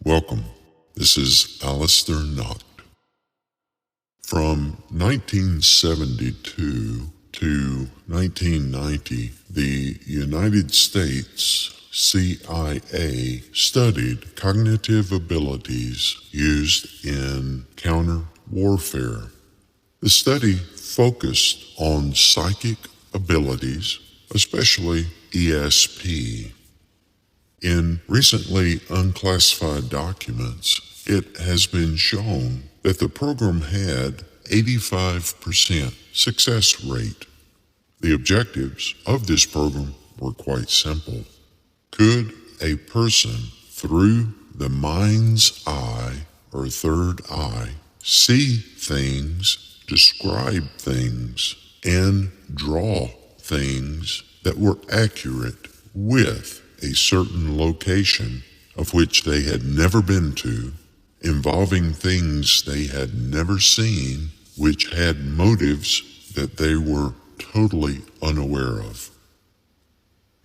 Welcome. This is Aleister Nacht. From 1972 to 1990, the United States CIA studied cognitive abilities used in counter warfare. The study focused on psychic abilities, especially ESP. In recently unclassified documents, it has been shown that the program had 85% success rate. The objectives of this program were quite simple. Could a person, through the mind's eye or third eye, see things, describe things, and draw things that were accurate with a certain location of which they had never been to, involving things they had never seen, which had motives that they were totally unaware of?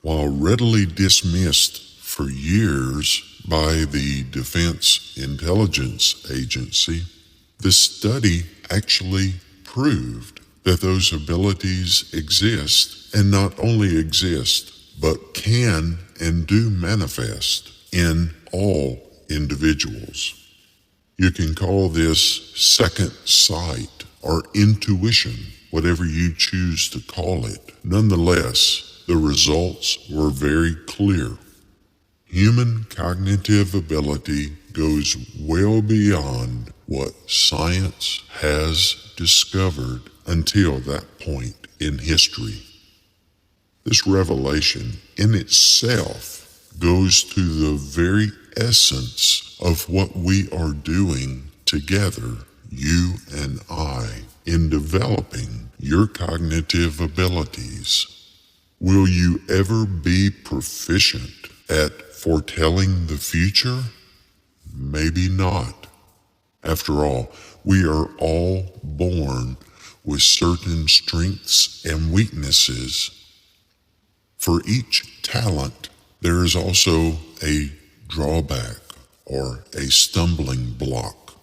While readily dismissed for years by the Defense Intelligence Agency, the study actually proved that those abilities exist, and not only exist, but can and do manifest in all individuals. You can call this second sight or intuition, whatever you choose to call it. Nonetheless, the results were very clear. Human cognitive ability goes well beyond what science has discovered until that point in history. This revelation in itself goes to the very essence of what we are doing together, you and I, in developing your cognitive abilities. Will you ever be proficient at foretelling the future? Maybe not. After all, we are all born with certain strengths and weaknesses. For each talent, there is also a drawback or a stumbling block.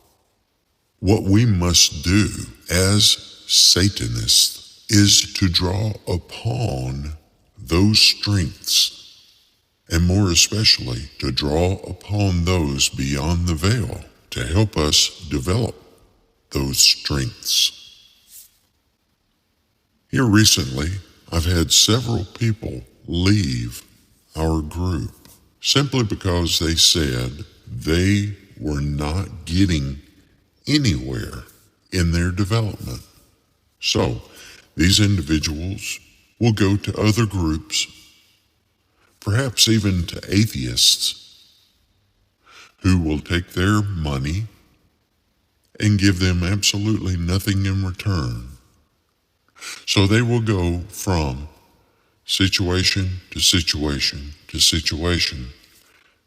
What we must do as Satanists is to draw upon those strengths, and more especially to draw upon those beyond the veil to help us develop those strengths. Here recently, I've had several people leave our group simply because they said they were not getting anywhere in their development. So, these individuals will go to other groups, perhaps even to atheists, who will take their money and give them absolutely nothing in return. So they will go from situation to situation to situation,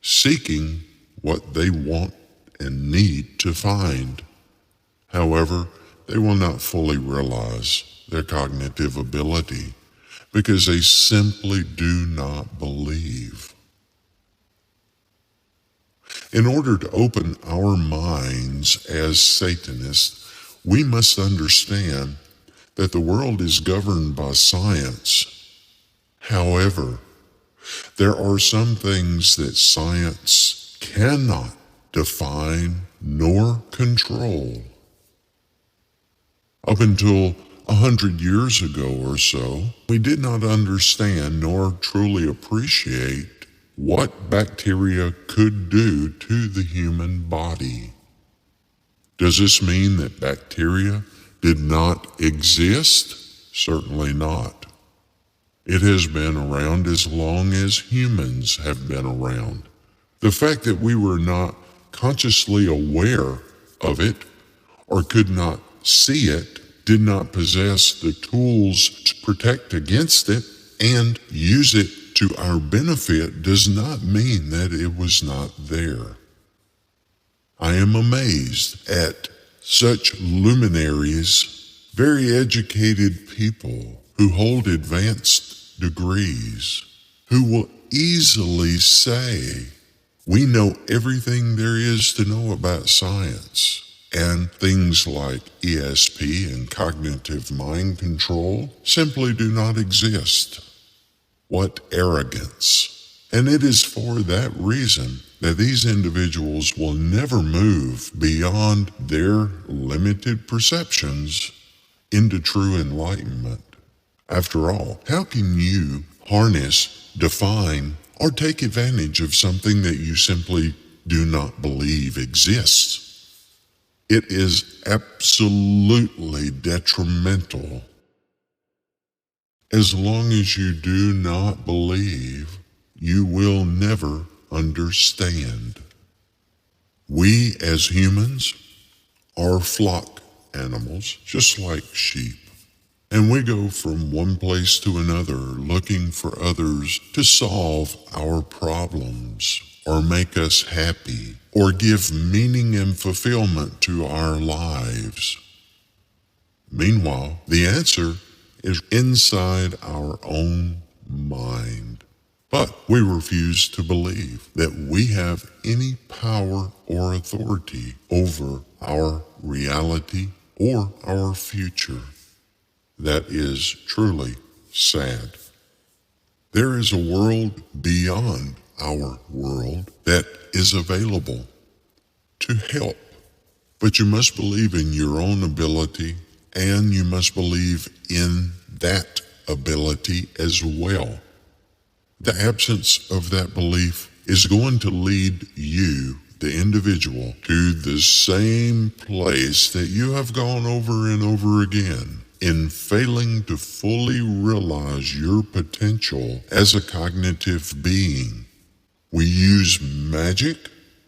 seeking what they want and need to find. However, they will not fully realize their cognitive ability because they simply do not believe. In order to open our minds as Satanists, we must understand that the world is governed by science. However, there are some things that science cannot define nor control. Up until 100 years ago or so, we did not understand nor truly appreciate what bacteria could do to the human body. Does this mean that bacteria did not exist? Certainly not. It has been around as long as humans have been around. The fact that we were not consciously aware of it or could not see it, did not possess the tools to protect against it and use it to our benefit, does not mean that it was not there. I am amazed at such luminaries, very educated people who hold advanced degrees, who will easily say We know everything there is to know about science, and things like ESP and cognitive mind control simply do not exist. What arrogance! And it is for that reason that these individuals will never move beyond their limited perceptions into true enlightenment. After all, how can you harness, define, or take advantage of something that you simply do not believe exists? It is absolutely detrimental. As long as you do not believe, you will never understand. We as humans are flock animals, just like sheep. And we go from one place to another looking for others to solve our problems or make us happy or give meaning and fulfillment to our lives. Meanwhile, the answer is inside our own mind. But we refuse to believe that we have any power or authority over our reality or our future. That is truly sad. There is a world beyond our world that is available to help, but you must believe in your own ability, and you must believe in that ability as well. The absence of that belief is going to lead you, the individual, to the same place that you have gone over and over again in failing to fully realize your potential as a cognitive being. We use magic,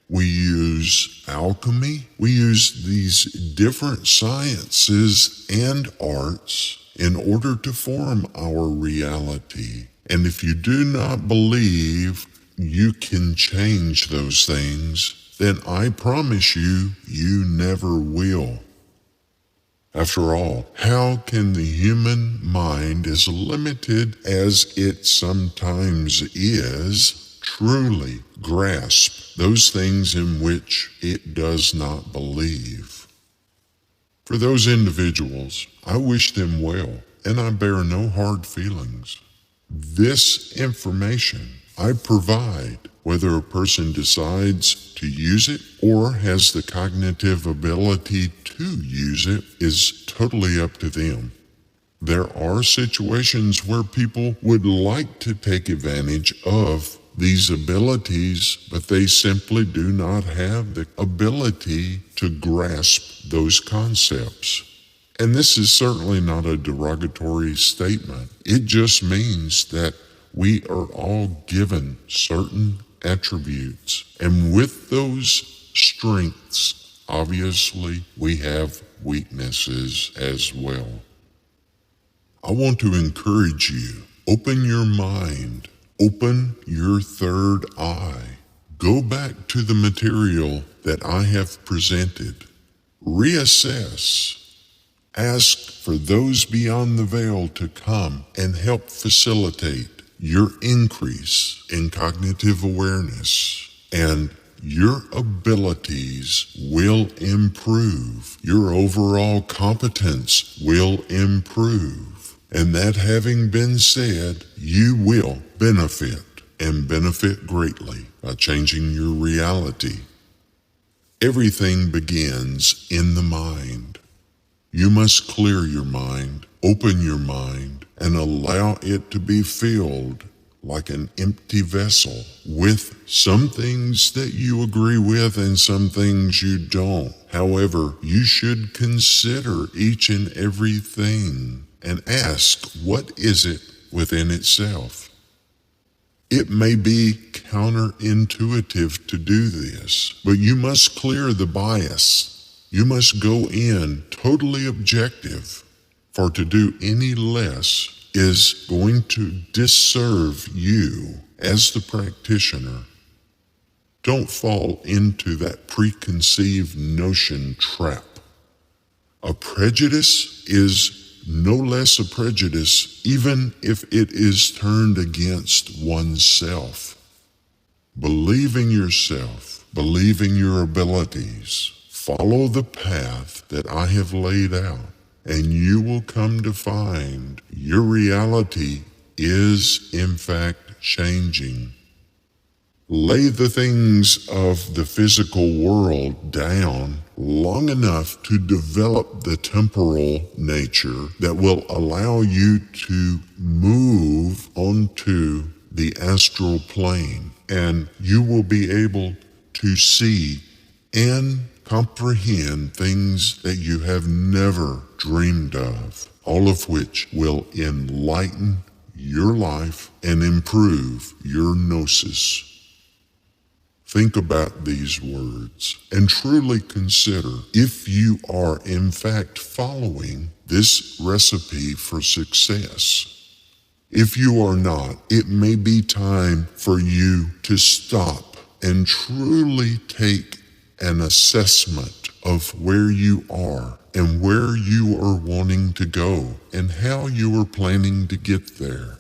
we use alchemy, we use these different sciences and arts in order to form our reality. And if you do not believe you can change those things, then I promise you, you never will. After all, how can the human mind, as limited as it sometimes is, truly grasp those things in which it does not believe? For those individuals, I wish them well, and I bear no hard feelings. This information I provide, whether a person decides to use it or has the cognitive ability to use it, is totally up to them. There are situations where people would like to take advantage of these abilities, but they simply do not have the ability to grasp those concepts. And this is certainly not a derogatory statement. It just means that we are all given certain attributes. And with those strengths, obviously, we have weaknesses as well. I want to encourage you, open your mind, open your third eye. Go back to the material that I have presented. Reassess. Ask for those beyond the veil to come and help facilitate your increase in cognitive awareness, and your abilities will improve. Your overall competence will improve. And that having been said, you will benefit, and benefit greatly, by changing your reality. Everything begins in the mind. You must clear your mind, open your mind, and allow it to be filled like an empty vessel with some things that you agree with and some things you don't. However, you should consider each and everything and ask, what is it within itself? It may be counterintuitive to do this, but you must clear the bias. You must go in totally objective, for to do any less is going to disserve you as the practitioner. Don't fall into that preconceived notion trap. A prejudice is no less a prejudice even if it is turned against oneself. Believe in yourself. Believe in your abilities. Follow the path that I have laid out, and you will come to find your reality is in fact changing. Lay the things of the physical world down long enough to develop the temporal nature that will allow you to move onto the astral plane, and you will be able to see and comprehend things that you have never dreamed of, all of which will enlighten your life and improve your gnosis. Think about these words and truly consider if you are in fact following this recipe for success. If you are not, it may be time for you to stop and truly take an assessment of where you are and where you are wanting to go and how you are planning to get there.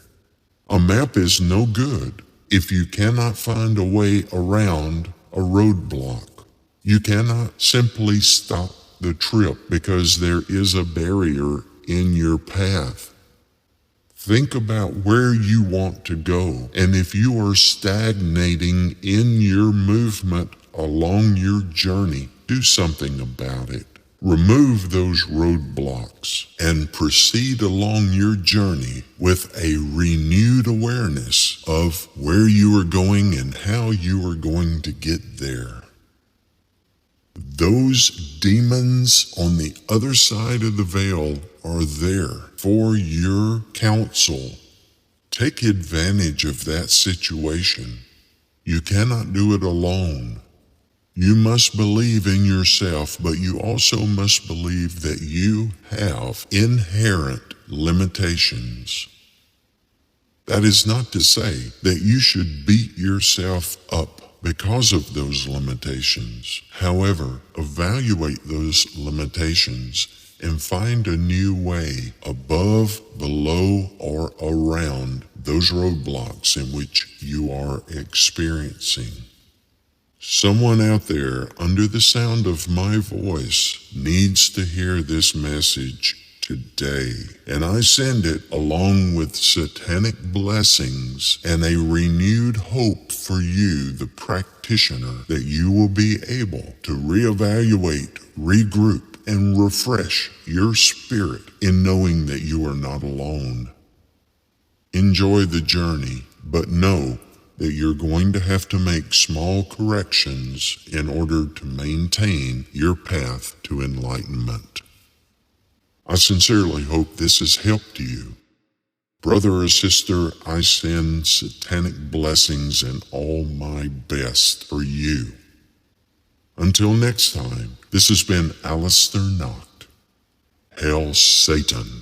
A map is no good if you cannot find a way around a roadblock. You cannot simply stop the trip because there is a barrier in your path. Think about where you want to go, and if you are stagnating in your movement along your journey, do something about it. Remove those roadblocks and proceed along your journey with a renewed awareness of where you are going and how you are going to get there. Those demons on the other side of the veil are there for your counsel. Take advantage of that situation. You cannot do it alone. You must believe in yourself, but you also must believe that you have inherent limitations. That is not to say that you should beat yourself up because of those limitations. However, evaluate those limitations and find a new way above, below, or around those roadblocks in which you are experiencing. Someone out there under the sound of my voice needs to hear this message today, and I send it along with satanic blessings and a renewed hope for you, the practitioner, that you will be able to reevaluate, regroup, and refresh your spirit in knowing that you are not alone. Enjoy the journey, but know that you're going to have to make small corrections in order to maintain your path to enlightenment. I sincerely hope this has helped you. Brother or sister, I send satanic blessings and all my best for you. Until next time, this has been Aleister Nacht. Hail Satan.